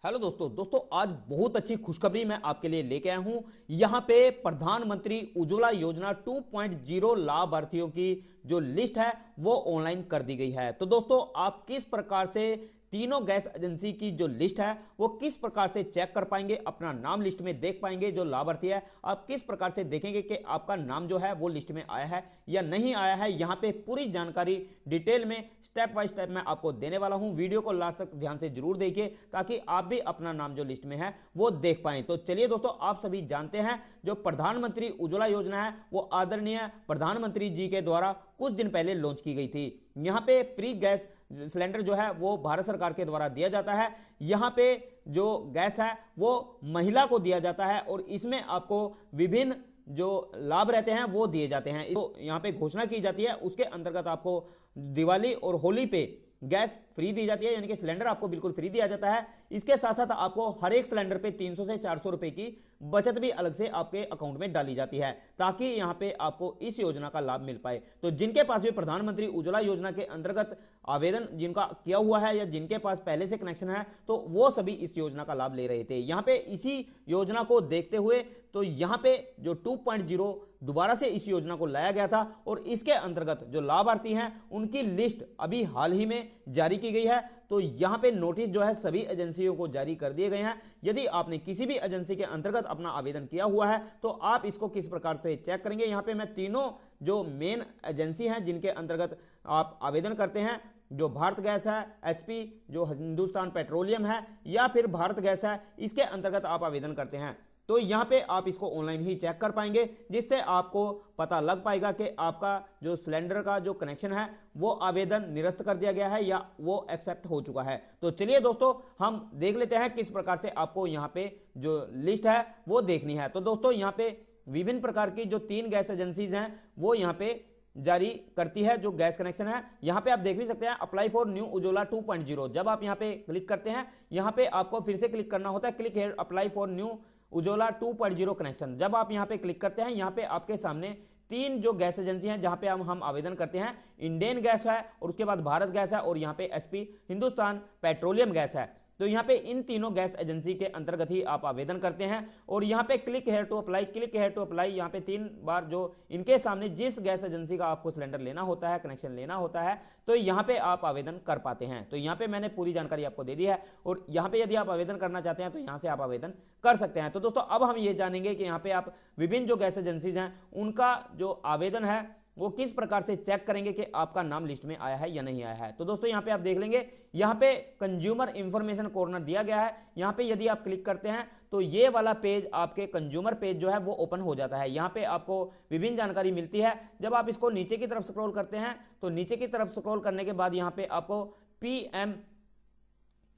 Hello दोस्तों आज बहुत अच्छी खुशखबरी मैं आपके लिए लेके आया हूं। यहां पे प्रधानमंत्री उज्ज्वला योजना 2.0 लाभार्थियों की जो लिस्ट है वो ऑनलाइन कर दी गई है। तो दोस्तों आप किस प्रकार से तीनों गैस एजेंसी की जो लिस्ट है वो किस प्रकार से चेक कर पाएंगे, अपना नाम लिस्ट में देख पाएंगे। जो लाभार्थी है आप किस प्रकार से देखेंगे कि आपका नाम जो है वो लिस्ट में आया है या नहीं आया है। यहां पे पूरी जानकारी डिटेल में स्टेप बाय स्टेप मैं आपको देने वाला हूं। वीडियो को लास्ट तक ध्यान से जरूर देखिए ताकि आप भी अपना नाम जो लिस्ट में है वो देख पाएं। तो चलिए दोस्तों, आप सभी जानते हैं जो प्रधानमंत्री उज्ज्वला योजना है वो आदरणीय प्रधानमंत्री जी के द्वारा कुछ दिन पहले लॉन्च की गई थी। यहां पे फ्री गैस सिलेंडर जो है वो भारत सरकार के द्वारा दिया जाता है। यहां पे जो गैस है वो महिला को दिया जाता है और इसमें आपको विभिन्न जो लाभ रहते हैं वो दिए जाते हैं। तो यहां पे घोषणा की जाती है, उसके अंतर्गत आपको दिवाली और होली पे गैस फ्री दी जाती है, यानी कि सिलेंडर आपको बिल्कुल फ्री दिया जाता है। इसके साथ साथ आपको हर एक सिलेंडर पे 300 से 400 रुपए की बचत भी अलग से आपके अकाउंट में डाली जाती है ताकि यहां पे आपको इस योजना का लाभ मिल पाए। तो जिनके पास भी प्रधानमंत्री उज्ज्वला योजना के अंतर्गत आवेदन जिनका किया हुआ है या जिनके पास पहले से कनेक्शन है तो वो सभी इस योजना का लाभ ले रहे थे। यहां पे इसी योजना को देखते हुए तो यहां पे जो 2.0 दोबारा से इस योजना को लाया गया था और इसके अंतर्गत जो लाभार्थी हैं उनकी लिस्ट अभी हाल ही में जारी की गई है। तो यहां पे नोटिस जो है सभी एजेंसियों को जारी कर दिए गए हैं। यदि आपने किसी भी एजेंसी के अंतर्गत अपना आवेदन किया हुआ है तो आप इसको किस प्रकार से चेक करेंगे। यहां पे मैं तीनों जो मेन एजेंसी हैं जिनके अंतर्गत आप आवेदन करते हैं, जो भारत गैस है, एचपी, जो हिंदुस्तान पेट्रोलियम है या फिर भारत गैस है, इसके अंतर्गत आप आवेदन करते हैं तो यहां पे आप इसको ऑनलाइन ही चेक कर पाएंगे, जिससे आपको पता लग पाएगा कि आपका जो सिलेंडर का जो कनेक्शन है वो आवेदन निरस्त कर दिया गया है या वो एक्सेप्ट हो चुका है। तो चलिए दोस्तों हम देख लेते हैं किस प्रकार से आपको यहां पे जो लिस्ट है वो देखनी है। तो दोस्तों यहां पे विभिन्न प्रकार की जो 3 गैस एजेंसीज हैं वो यहां पे जारी करती है जो गैस कनेक्शन है। यहां पे आप देख भी सकते हैं अप्लाई फॉर न्यू उज्ज्वला 2.0। जब आप यहां पे क्लिक करते हैं, यहां पे आपको फिर से क्लिक करना होता है, click here apply for new Ujjwala 2.0 connection. जब आप यहां पे क्लिक करते हैं, यहां पे आपके सामने 3 जो गैस एजेंसी हैं जहां पे हम आवेदन करते हैं, इंडियन गैस है और उसके बाद भारत गैस है और यहां पे एचपी हिंदुस्तान पेट्रोलियम गैस है। तो यहां पे इन तीनों गैस एजेंसी के अंतर्गत ही आप आवेदन करते हैं और यहां पे click here to apply, click here to apply, यहां पे 3 बार जो इनके सामने जिस गैस एजेंसी का आपको सिलेंडर लेना होता है, कनेक्शन लेना होता है, तो यहां पे आप आवेदन कर पाते हैं। तो यहां पे मैंने पूरी जानकारी आपको दे दी है और यहां पे यदि आप आवेदन करना चाहते हैं तो यहां से आप आवेदन कर सकते हैं। तो दोस्तों अब हम ये जानेंगे कि यहां पे आप विभिन्न जो गैस एजेंसीज हैं उनका जो आवेदन है वो किस प्रकार से चेक करेंगे कि आपका नाम लिस्ट में आया है या नहीं आया है। तो दोस्तों यहां पे आप देख लेंगे, यहां पे कंज्यूमर इंफॉर्मेशन कॉर्नर दिया गया है। यहां पे यदि आप क्लिक करते हैं तो ये वाला पेज आपके कंज्यूमर पेज जो है वो ओपन हो जाता है। यहां पे आपको विभिन्न जानकारी मिलती है। जब आप इसको नीचे की तरफ स्क्रॉल करते हैं तो नीचे की तरफ स्क्रॉल करने के बाद यहां पे आपको पीएम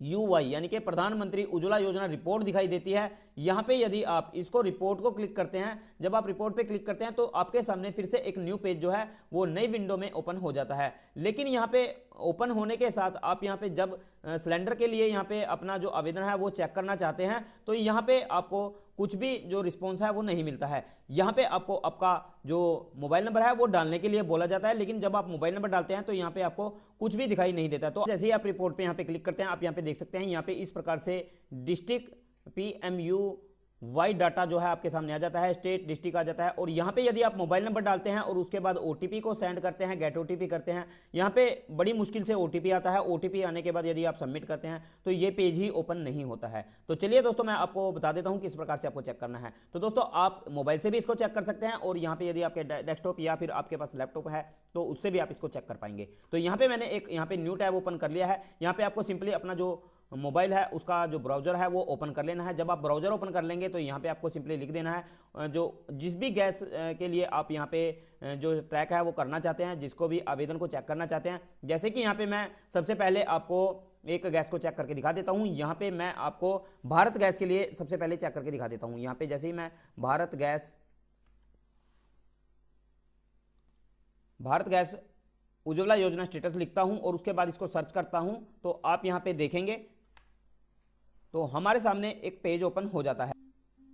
यूवाई यानी कि प्रधानमंत्री उज्ज्वला योजना रिपोर्ट दिखाई देती है। यहां पे यदि आप इसको रिपोर्ट को क्लिक करते हैं, जब आप रिपोर्ट पे क्लिक करते हैं तो आपके सामने फिर से एक न्यू पेज जो है वो नई विंडो में ओपन हो जाता है। लेकिन यहां पे ओपन होने के साथ आप यहां पे जब सिलेंडर के लिए यहां पे अपना जो आवेदन है वो चेक करना चाहते हैं तो यहां पे आपको कुछ भी जो रिस्पॉन्स है वो नहीं मिलता है। यहां पे आपको आपका जो मोबाइल नंबर है वो डालने के लिए बोला जाता है, लेकिन जब आप मोबाइल नंबर डालते हैं तो यहां पे आपको कुछ भी दिखाई नहीं देता। तो जैसे ही आप रिपोर्ट पे यहां पे क्लिक करते हैं, आप यहां पे देख सकते हैं, यहां पे इस प्रकार से डिस्ट्रिक्ट PMU वाई डाटा जो है आपके सामने आ जाता है, स्टेट डिस्ट्रिक्ट आ जाता है और यहाँ पे यदि आप मोबाइल नंबर डालते हैं और उसके बाद OTP को सेंड करते हैं, गेट OTP करते हैं, यहाँ पे बड़ी मुश्किल से OTP आता है। OTP आने के बाद यदि आप सबमिट करते हैं तो ये पेज ही ओपन नहीं होता है। तो चलिए दोस्तों मैं आपको बता देता हूँ किस प्रकार से आपको चेक करना है। तो दोस्तों आप मोबाइल से भी इसको चेक कर सकते हैं और यहाँ पे यदि आपके डेस्कटॉप या फिर आपके पास लैपटॉप है तो उससे भी आप इसको चेक कर पाएंगे। तो यहाँ पे मैंने एक यहाँ पे न्यू टैब ओपन कर लिया है। यहाँ पे आपको सिंपली अपना जो मोबाइल है उसका जो ब्राउजर है वो ओपन कर लेना है। जब आप ब्राउजर ओपन कर लेंगे तो यहाँ पे आपको सिंपली लिख देना है जो जिस भी गैस के लिए आप यहाँ पे जो ट्रैक है वो करना चाहते हैं, जिसको भी आवेदन को चेक करना चाहते हैं। जैसे कि यहाँ पे मैं सबसे पहले आपको एक गैस को चेक करके दिखा देता हूँ। यहाँ पे मैं आपको भारत गैस के लिए सबसे पहले चेक करके दिखा देता हूँ। यहाँ पे जैसे ही मैं भारत गैस उज्ज्वला योजना स्टेटस लिखता हूं और उसके बाद इसको सर्च करता हूं तो आप यहां पे देखेंगे तो हमारे सामने एक पेज ओपन हो जाता है।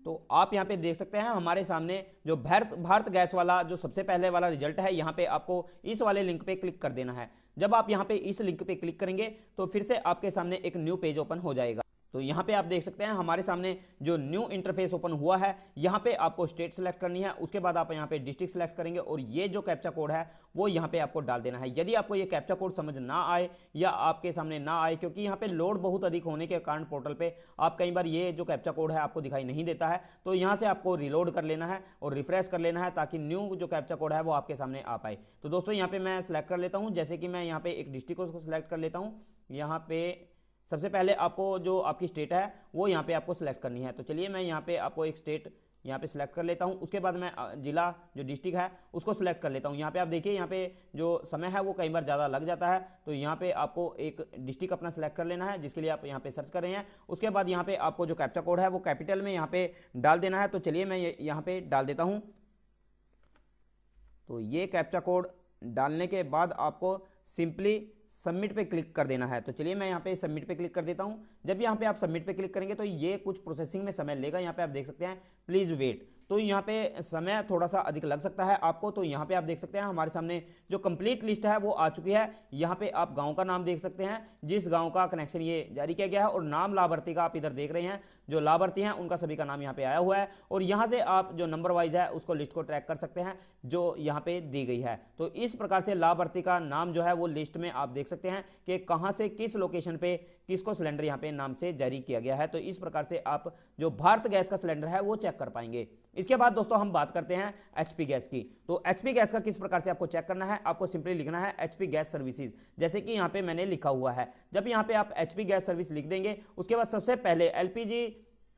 तो आप यहां पे देख सकते हैं हमारे सामने जो भारत गैस वाला जो सबसे पहले वाला रिजल्ट है, यहां पे आपको इस वाले लिंक पे क्लिक कर देना है। जब आप यहां पे इस लिंक पे क्लिक करेंगे तो फिर से आपके सामने एक न्यू पेज ओपन हो जाएगा। तो यहाँ पे आप देख सकते हैं हमारे सामने जो न्यू इंटरफेस ओपन हुआ है, यहाँ पे आपको स्टेट सेलेक्ट करनी है, उसके बाद आप यहाँ पे डिस्ट्रिक्ट सेलेक्ट करेंगे और ये जो कैप्चा कोड है वो यहाँ पे आपको डाल देना है। यदि आपको ये कैप्चा कोड समझ ना आए या आपके सामने ना आए, क्योंकि यहाँ पे लोड बहुत अधिक होने के कारण पोर्टल पे आप कई बार ये जो कैप्चा कोड है आपको दिखाई नहीं देता है, तो यहाँ से आपको रिलोड कर लेना है और रिफ्रेश कर लेना है ताकि न्यू जो कैप्चा कोड है वो आपके सामने आ पाए। तो दोस्तों यहाँ पे मैं सेलेक्ट कर लेता हूँ, जैसे कि मैं यहाँ पे एक डिस्ट्रिक्ट को सिलेक्ट कर लेता हूँ। यहाँ पे सबसे पहले आपको जो आपकी स्टेट है वो यहाँ पे आपको सिलेक्ट करनी है। तो चलिए मैं यहाँ पे आपको एक स्टेट यहाँ पे सिलेक्ट कर लेता हूँ, उसके बाद मैं जिला जो डिस्ट्रिक्ट है उसको सिलेक्ट कर लेता हूँ। यहाँ पे आप देखिए यहाँ पे जो समय है वो कई बार ज़्यादा लग जाता है, तो यहाँ पे आपको एक डिस्ट्रिक्ट अपना सिलेक्ट कर लेना है जिसके लिए आप यहाँ पे सर्च कर रहे हैं। उसके बाद यहाँ पे आपको जो कैप्चा कोड है वो कैपिटल में यहाँ पे डाल देना है। तो चलिए मैं यहाँ पे डाल देता हूँ। तो ये कैप्चा कोड डालने के बाद आपको सिंपली सबमिट पे क्लिक कर देना है। तो चलिए मैं यहाँ पे सबमिट पे क्लिक कर देता हूँ। जब यहाँ पे आप सबमिट पे क्लिक करेंगे तो ये कुछ प्रोसेसिंग में समय लेगा। यहाँ पे आप देख सकते हैं प्लीज़ वेट, तो यहाँ पे समय थोड़ा सा अधिक लग सकता है आपको। तो यहाँ पे आप देख सकते हैं हमारे सामने जो कंप्लीट लिस्ट है वो आ चुकी है। यहाँ पे आप गांव का नाम देख सकते हैं, जिस गांव का कनेक्शन ये जारी किया गया है, और नाम लाभार्थी का आप इधर देख रहे हैं, जो लाभार्थी हैं उनका सभी का नाम यहाँ पे आया हुआ है। और यहाँ से आप जो नंबर वाइज है उसको लिस्ट को ट्रैक कर सकते हैं जो यहाँ पे दी गई है। तो इस प्रकार से लाभार्थी का नाम जो है वो लिस्ट में आप देख सकते हैं कि कहाँ से किस लोकेशन पे किसको सिलेंडर यहाँ पे नाम से जारी किया गया है। तो इस प्रकार से आप जो भारत गैस का सिलेंडर है वो चेक कर पाएंगे। इसके बाद दोस्तों हम बात करते हैं एचपी गैस की। तो एचपी गैस का किस प्रकार से आपको चेक करना है, आपको सिंपली लिखना है एचपी गैस सर्विसेज, जैसे कि यहाँ पे मैंने लिखा हुआ है। जब यहाँ पे आप एचपी गैस सर्विस लिख देंगे उसके बाद सबसे पहले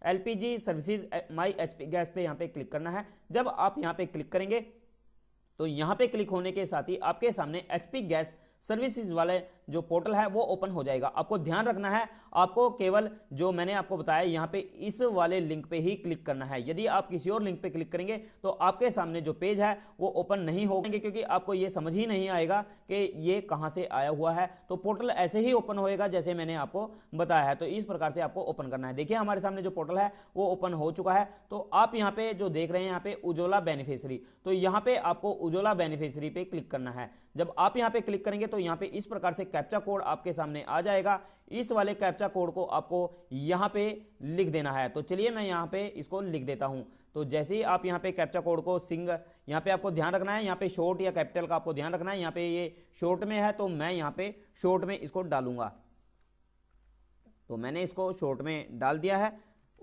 एलपीजी सर्विसेज माई एचपी गैस पे यहाँ पे क्लिक करना है। जब आप यहाँ पे क्लिक करेंगे तो यहाँ पे क्लिक होने के साथ ही आपके सामने एचपी गैस सर्विसेज वाले जो पोर्टल है वो ओपन हो जाएगा। आपको ध्यान रखना है, आपको केवल जो मैंने आपको बताया यहाँ पे इस वाले लिंक पे ही क्लिक करना है। यदि आप किसी और लिंक पे क्लिक करेंगे तो आपके सामने जो पेज है वो ओपन नहीं होंगे, क्योंकि आपको ये समझ ही नहीं आएगा कि ये कहाँ से आया हुआ है। तो पोर्टल ऐसे ही ओपन होएगा जैसे मैंने आपको बताया है। तो इस प्रकार से आपको ओपन करना है। देखिए हमारे सामने जो पोर्टल है वो ओपन हो चुका है। तो आप यहाँ पे जो देख रहे हैं यहाँ पे उज्ज्वला बेनिफिशियरी, तो यहाँ पे आपको उज्ज्वला बेनिफिशियरी पे क्लिक करना है। जब आप यहाँ पे क्लिक करेंगे तो यहाँ पे इस प्रकार से कैप्चा कोड आपके सामने आ जाएगा। इस वाले कैप्चा कोड को आपको यहाँ पे लिख देना है। तो चलिए मैं यहाँ पे इसको लिख देता हूँ। तो जैसे ही आप यहाँ पे कैप्चा कोड को यहाँ पे आपको ध्यान रखना है, यहाँ पे शॉर्ट या कैपिटल का आपको ध्यान रखना है। यहाँ पे ये शॉर्ट में है तो मैं यहाँ पे शॉर्ट में इसको डालूंगा। तो मैंने इसको शॉर्ट में डाल दिया है।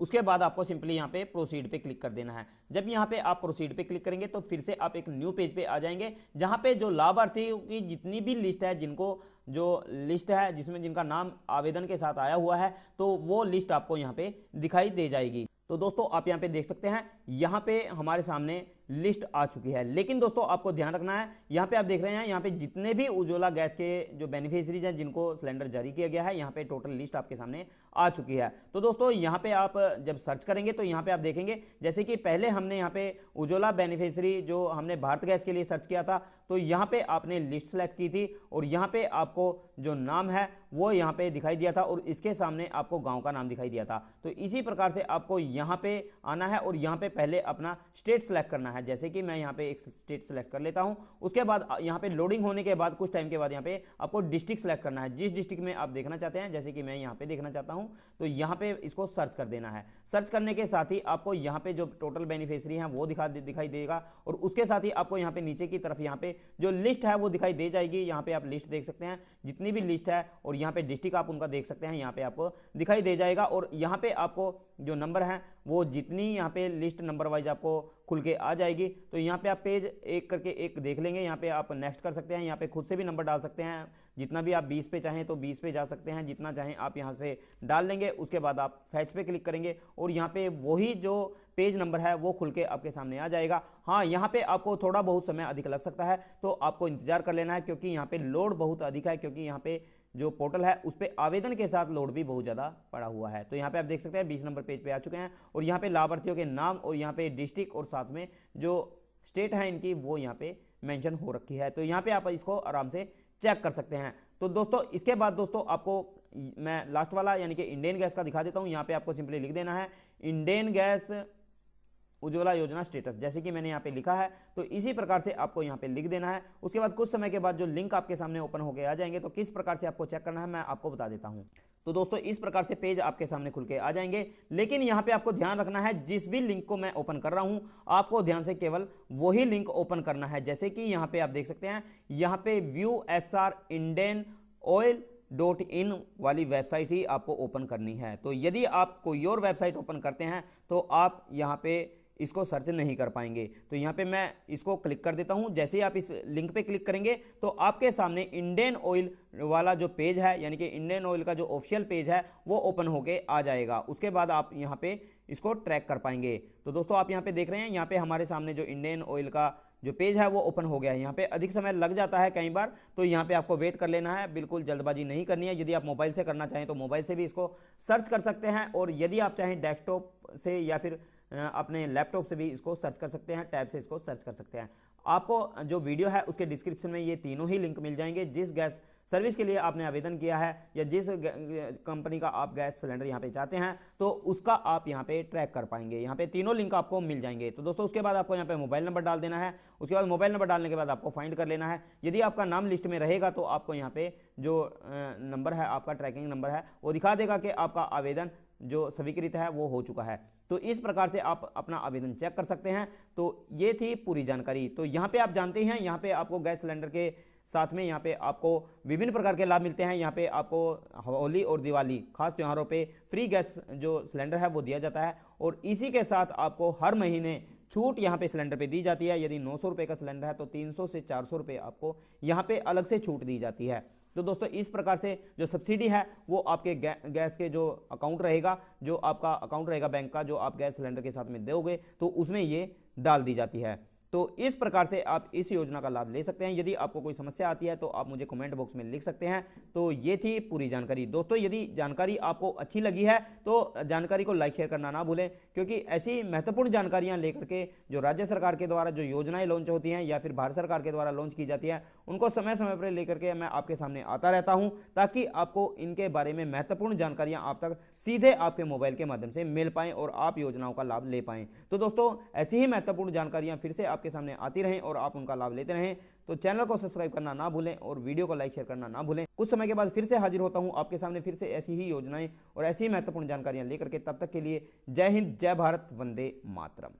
उसके बाद आपको सिंपली यहाँ पे प्रोसीड पे क्लिक कर देना है। जब यहाँ पे आप प्रोसीड पे क्लिक करेंगे तो फिर से आप एक न्यू पेज पे आ जाएंगे, जहाँ पे जो लाभार्थियों की जितनी भी लिस्ट है, जिनको जो लिस्ट है जिसमें जिनका नाम आवेदन के साथ आया हुआ है, तो वो लिस्ट आपको यहाँ पे दिखाई दे जाएगी। तो दोस्तों आप यहाँ पे देख सकते हैं यहाँ पे हमारे सामने लिस्ट आ चुकी है। लेकिन दोस्तों आपको ध्यान रखना है, यहाँ पे आप देख रहे हैं यहाँ पे जितने भी उज्ज्वला गैस के जो बेनिफिशियरीज हैं जिनको सिलेंडर जारी किया गया है, यहाँ पे टोटल लिस्ट आपके सामने आ चुकी है। तो दोस्तों यहाँ पे आप जब सर्च करेंगे तो यहाँ पे आप देखेंगे जैसे कि पहले हमने यहाँ पे उज्ज्वला बेनिफिशियरी जो हमने भारत गैस के लिए सर्च किया था, तो यहाँ पे आपने लिस्ट सेलेक्ट की थी और यहाँ पे आपको जो नाम है वो यहाँ पे दिखाई दिया था और इसके सामने आपको गांव का नाम दिखाई दिया था। तो इसी प्रकार से आपको यहाँ पे आना है और यहाँ पे पहले अपना स्टेट सेलेक्ट करना है। जैसे कि मैं यहाँ पे एक स्टेट सेलेक्ट कर लेता हूँ। उसके बाद यहाँ पे लोडिंग होने के बाद कुछ टाइम के बाद यहाँ पे आपको डिस्ट्रिक्ट सेलेक्ट करना है, जिस डिस्ट्रिक्ट में आप देखना चाहते हैं। जैसे कि मैं यहाँ पे देखना चाहता हूँ तो यहाँ पे इसको सर्च कर देना है। सर्च करने के साथ ही आपको यहाँ पे जो टोटल बेनिफिशियरी हैं वो दिखाई देगा और उसके साथ ही आपको यहाँ पे नीचे की तरफ यहाँ पे जो लिस्ट है वो दिखाई दे जाएगी। यहाँ पे आप लिस्ट देख सकते हैं जितनी भी लिस्ट है, और यहाँ पे डिस्ट्रिक्ट आप उनका देख सकते हैं, यहाँ पे आपको दिखाई दे जाएगा। और यहाँ पे आपको जो नंबर है वो जितनी यहाँ पे लिस्ट नंबर वाइज आपको खुल के आ जाएगी। तो यहाँ पे आप पेज एक करके एक देख लेंगे। यहाँ पे आप नेक्स्ट कर सकते हैं, यहाँ पे खुद से भी नंबर डाल सकते हैं। जितना भी आप 20 पे चाहें तो 20 पे जा सकते हैं, जितना चाहें आप यहाँ से डाल लेंगे। उसके बाद आप फैच पे क्लिक करेंगे और यहाँ पे वही जो पेज नंबर है वो खुल के आपके सामने आ जाएगा। हाँ, यहाँ पे आपको थोड़ा बहुत समय अधिक लग सकता है, तो आपको इंतजार कर लेना है, क्योंकि यहाँ पे लोड बहुत अधिक है, क्योंकि यहाँ पे जो पोर्टल है उस पर आवेदन के साथ लोड भी बहुत ज़्यादा पड़ा हुआ है। तो यहाँ पे आप देख सकते हैं 20 नंबर पेज पे आ चुके हैं और यहाँ पे लाभार्थियों के नाम और यहाँ पे डिस्ट्रिक्ट और साथ में जो स्टेट है इनकी वो यहाँ पे मेंशन हो रखी है। तो यहाँ पे आप इसको आराम से चेक कर सकते हैं। तो दोस्तों इसके बाद दोस्तों आपको मैं लास्ट वाला यानी कि इंडियन गैस का दिखा देता हूँ। यहाँ पे आपको सिंपली लिख देना है इंडियन गैस उज्ज्वला योजना स्टेटस, जैसे कि मैंने यहाँ पे लिखा है तो इसी प्रकार से आपको यहाँ पे लिख देना है। उसके बाद कुछ समय के बाद जो लिंक आपके सामने ओपन होके आ जाएंगे, तो किस प्रकार से आपको चेक करना है मैं आपको बता देता हूँ। तो दोस्तों इस प्रकार से पेज आपके सामने खुल के आ जाएंगे, लेकिन यहाँ पे आपको ध्यान रखना है जिस भी लिंक को मैं ओपन कर रहा हूँ आपको ध्यान से केवल वही लिंक ओपन करना है। जैसे कि यहाँ पे आप देख सकते हैं, यहाँ पे view SR Indian oil .in वाली वेबसाइट ही आपको ओपन करनी है। तो यदि आप कोई और वेबसाइट ओपन करते हैं तो आप यहाँ पे इसको सर्च नहीं कर पाएंगे। तो यहाँ पे मैं इसको क्लिक कर देता हूँ। जैसे ही आप इस लिंक पे क्लिक करेंगे तो आपके सामने इंडियन ऑयल वाला जो पेज है, यानी कि इंडियन ऑयल का जो ऑफिशियल पेज है वो ओपन होके आ जाएगा। उसके बाद आप यहाँ पे इसको ट्रैक कर पाएंगे। तो दोस्तों आप यहाँ पे देख रहे हैं, यहाँ पे हमारे सामने जो इंडियन ऑयल का जो पेज है वो ओपन हो गया है। यहाँ पे अधिक समय लग जाता है कई बार, तो यहाँ पे आपको वेट कर लेना है, बिल्कुल जल्दबाजी नहीं करनी है। यदि आप मोबाइल से करना चाहें तो मोबाइल से भी इसको सर्च कर सकते हैं, और यदि आप चाहें डेस्कटॉप से या फिर अपने लैपटॉप से भी इसको सर्च कर सकते हैं, टैब से इसको सर्च कर सकते हैं। आपको जो वीडियो है उसके डिस्क्रिप्शन में ये तीनों ही लिंक मिल जाएंगे। जिस गैस सर्विस के लिए आपने आवेदन किया है या जिस कंपनी का आप गैस सिलेंडर यहाँ पे चाहते हैं तो उसका आप यहाँ पे ट्रैक कर पाएंगे। यहाँ पे तीनों लिंक आपको मिल जाएंगे। तो दोस्तों उसके बाद आपको यहाँ पे मोबाइल नंबर डाल देना है। उसके बाद मोबाइल नंबर डालने के बाद आपको फाइंड कर लेना है। यदि आपका नाम लिस्ट में रहेगा तो आपको यहाँ पे जो नंबर है, आपका ट्रैकिंग नंबर है, वो दिखा देगा कि आपका आवेदन जो स्वीकृत है वो हो चुका है। तो इस प्रकार से आप अपना आवेदन चेक कर सकते हैं। तो ये थी पूरी जानकारी। तो यहाँ पे आप जानते हैं, यहाँ पे आपको गैस सिलेंडर के साथ में यहाँ पे आपको विभिन्न प्रकार के लाभ मिलते हैं। यहाँ पे आपको होली और दिवाली खास त्योहारों पे फ्री गैस जो सिलेंडर है वो दिया जाता है, और इसी के साथ आपको हर महीने छूट यहाँ पे सिलेंडर पे दी जाती है। यदि 900 रुपये का सिलेंडर है तो 300 से 400 रुपये आपको यहाँ पे अलग से छूट दी जाती है। तो दोस्तों इस प्रकार से जो सब्सिडी है वो आपके गैस के जो अकाउंट रहेगा, जो आपका अकाउंट रहेगा बैंक का, जो आप गैस सिलेंडर के साथ में दोगे तो उसमें ये डाल दी जाती है। तो इस प्रकार से आप इस योजना का लाभ ले सकते हैं। यदि आपको कोई समस्या आती है तो आप मुझे कमेंट बॉक्स में लिख सकते हैं। तो ये थी पूरी जानकारी। दोस्तों यदि जानकारी आपको अच्छी लगी है तो जानकारी को लाइक शेयर करना ना भूलें, क्योंकि ऐसी महत्वपूर्ण जानकारियां लेकर के जो राज्य सरकार के द्वारा जो योजनाएं लॉन्च होती हैं या फिर भारत सरकार के द्वारा लॉन्च की जाती हैं उनको समय समय पर लेकर के मैं आपके सामने आता रहता हूं, ताकि आपको इनके बारे में महत्वपूर्ण जानकारियां आप तक सीधे आपके मोबाइल के माध्यम से मिल पाएं और आप योजनाओं का लाभ ले पाएं। तो दोस्तों ऐसी ही महत्वपूर्ण जानकारियां फिर से आपके सामने आती रहें और आप उनका लाभ लेते रहें। तो चैनल को सब्सक्राइब करना ना भूलें और वीडियो को लाइक शेयर करना ना भूलें। कुछ समय के बाद फिर से हाजिर होता हूं आपके सामने फिर से ऐसी ही योजनाएं और ऐसी ही महत्वपूर्ण जानकारियां लेकर के। तब तक के लिए जय हिंद, जय भारत, वंदे मातरम।